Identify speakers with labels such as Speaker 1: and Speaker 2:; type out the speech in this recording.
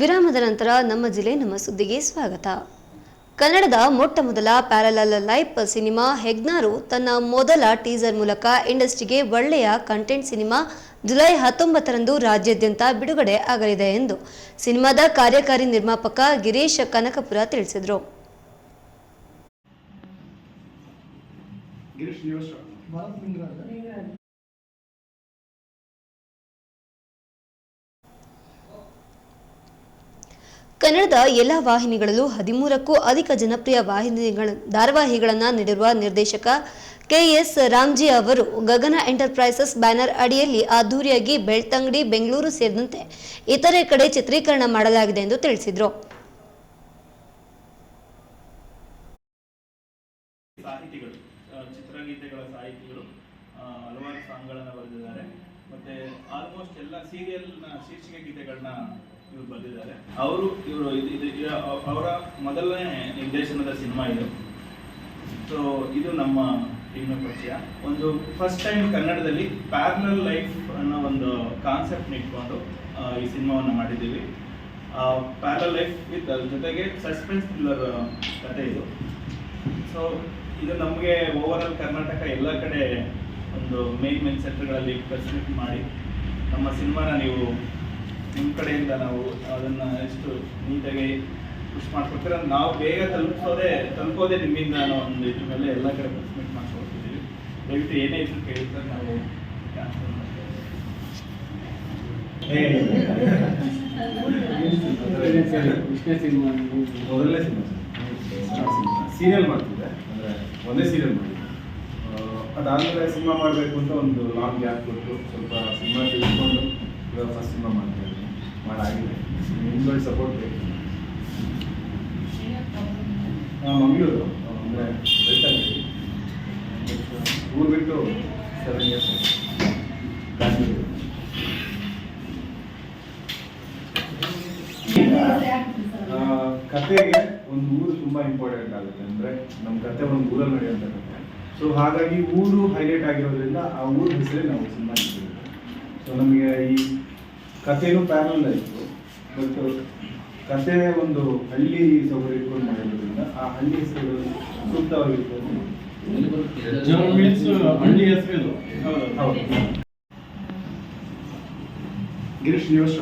Speaker 1: ವಿರಾಮದ ನಂತರ ನಮ್ಮ ಜಿಲ್ಲೆ ನಮ್ಮ ಸುದ್ದಿಗೆ ಸ್ವಾಗತ. ಕನ್ನಡದ ಮೊಟ್ಟಮೊದಲ ಪ್ಯಾರಲಲ್ ಲೈಫ್ ಸಿನಿಮಾ ಹೆಗ್ನಾರು ತನ್ನ ಮೊದಲ ಟೀಸರ್ ಮೂಲಕ ಇಂಡಸ್ಟ್ರಿಗೆ ಒಳ್ಳೆಯ ಕಂಟೆಂಟ್ ಸಿನಿಮಾ ಜುಲೈ 19ರಂದು ರಾಜ್ಯಾದ್ಯಂತ ಬಿಡುಗಡೆ ಆಗಲಿದೆ ಎಂದು ಸಿನಿಮಾದ ಕಾರ್ಯಕಾರಿ ನಿರ್ಮಾಪಕ ಗಿರೀಶ್ ಕನಕಪುರ ತಿಳಿಸಿದರು. ಕನ್ನಡದ ಎಲ್ಲ ವಾಹಿನಿಗಳಲ್ಲೂ 13ಕ್ಕೂ ಅಧಿಕ ಜನಪ್ರಿಯ ಧಾರಾವಾಹಿಗಳನ್ನು ನೀಡಿರುವ ನಿರ್ದೇಶಕ ಕೆ.ಎಸ್. ರಾಮ್ಜಿ ಅವರು ಗಗನ ಎಂಟರ್ಪ್ರೈಸಸ್ ಬ್ಯಾನರ್ ಅಡಿಯಲ್ಲಿ ಅದ್ದೂರಿಯಾಗಿ ಬೆಳ್ತಂಗಡಿ, ಬೆಂಗಳೂರು ಸೇರಿದಂತೆ ಇತರೆ ಕಡೆ ಚಿತ್ರೀಕರಣ ಮಾಡಲಾಗಿದೆ ಎಂದು ತಿಳಿಸಿದರು.
Speaker 2: ಚಿತ್ರಗೀತೆಗಳ ಸಾಹಿತಿಗಳು ಹಲವಾರು ಸಾಂಗ್ಗಳನ್ನು ಬರೆದಿದ್ದಾರೆ. ಮತ್ತೆ ಆಲ್ಮೋಸ್ಟ್ ಎಲ್ಲ ಸೀರಿಯಲ್ನ ಶೀರ್ಷಿಕೆ ಗೀತೆಗಳನ್ನ ಇವರು ಬರೆದಿದ್ದಾರೆ. ಅವರ ಮೊದಲನೇ ನಿರ್ದೇಶನದ ಸಿನಿಮಾ ಇದು. ಸೊ ಇದು ನಮ್ಮ ಟೀಮ್ನ ಪರಿಚಯ. ಒಂದು ಫಸ್ಟ್ ಟೈಮ್ ಕನ್ನಡದಲ್ಲಿ ಪ್ಯಾರಲಲ್ ಲೈಫ್ ಅನ್ನೋ ಒಂದು ಕಾನ್ಸೆಪ್ಟ್ ಇಟ್ಕೊಂಡು ಈ ಸಿನಿಮಾವನ್ನು ಮಾಡಿದ್ದೀವಿ. ಪ್ಯಾರಲಲ್ ಲೈಫ್ ವಿತ್ ಜೊತೆಗೆ ಸಸ್ಪೆನ್ಸ್ ಥ್ರಿಲ್ಲರ್ ಕಥೆ ಇದು. ಸೊ ಇದು ನಮಗೆ ಓವರ್ ಆಲ್ ಕರ್ನಾಟಕ ಎಲ್ಲ ಕಡೆ ಒಂದು ಮೇನ್ ಸೆಂಟರ್ಗಳಲ್ಲಿ ಪ್ರೆಸೆಂಟ್ ಮಾಡಿ ನಮ್ಮ ಸಿನಿಮಾನ ನೀವು ನಿಮ್ಮ ಕಡೆಯಿಂದ ನಾವು ಅದನ್ನು ಎಷ್ಟು ನೀಟಾಗಿ ಪುಷ್ ಮಾಡ್ಕೊಡ್ತೀರ. ನಾವು ಬೇಗ ತಲುಪೋದೇ ನಿಮ್ಮಿಂದ ಅನ್ನೋ ಒಂದು ಇದ್ರ ಮೇಲೆ ಎಲ್ಲ ಕಡೆ ಪ್ರೆಸೆಂಟ್ ಮಾಡ್ಕೊಡ್ತಿದ್ದೀವಿ. ದಯವಿಟ್ಟು ಏನೇ ಇದ್ರು ಕೇಳಿದ್ರೆ ನಾವು ಕ್ಯಾನ್ಸಲ್ ಮಾಡ್ತೀವಿ.
Speaker 3: ಸೀರಿಯಲ್ ಮಾಡ್ತಿದ್ದೆ, ಅಂದರೆ ಒಂದೇ ಸೀರಿಯಲ್ ಮಾಡಿದ್ದೆ. ಅದಾದಮೇಲೆ ಸಿನಿಮಾ ಮಾಡಬೇಕು ಅಂತ ಒಂದು ಲಾಂಗ್ ಗ್ಯಾಪ್ ಕೊಟ್ಟು ಸ್ವಲ್ಪ ಸಿನಿಮಾ ತಿಳ್ಕೊಂಡು ಇವಾಗ ಫಸ್ಟ್ ಸಿನಿಮಾ ಮಾಡ್ತಾ ಇದ್ದೀನಿ. ಮಾಡಾಗಿದೆ. ನಿಮ್ಗಳ ಸಪೋರ್ಟ್ ಬೇಕು. ಮಂಗಳೂರು ಅಂದರೆ ಬೆಳ್ತಂಗಡಿ, ಊರು ಬಿಟ್ಟು 7 years ಕಾಶ್ಮೀರ. ಕಥೆಗೆ ಒಂದು ಊರು ತುಂಬ ಇಂಪಾರ್ಟೆಂಟ್ ಆಗುತ್ತೆ. ಅಂದರೆ ನಮ್ಮ ಕತೆ ಒಂದು ಊರಲ್ಲಿ ನಡೆಯುವಂಥ ಕತೆ. ಸೊ ಹಾಗಾಗಿ ಊರು ಹೈಲೈಟ್ ಆಗಿರೋದ್ರಿಂದ ಆ ಊರ ಹೆಸರೇ ನಾವು ಸಿನಿಮಾ ಇಟ್ಟಿದ್ದೀವಿ. ಸೊ ನಮಗೆ ಈ ಕಥೆನೂ ಪ್ಯಾರಲಲ್ ಆಯಿತು, ಬಟ್ ಕತೆ ಒಂದು ಹಳ್ಳಿ ಸೌಕರ್ಯ ಇಟ್ಕೊಂಡು ಮಾಡಿರೋದ್ರಿಂದ ಆ ಹಳ್ಳಿ ಹೆಸರುಗಳು ಸೂಕ್ತವಾಗಿರ್ತದೆ.
Speaker 2: ಹಳ್ಳಿ ಹೆಸರು
Speaker 3: ಹೌದು. ಗಿರೀಶ್ ನ್ಯೂಸ್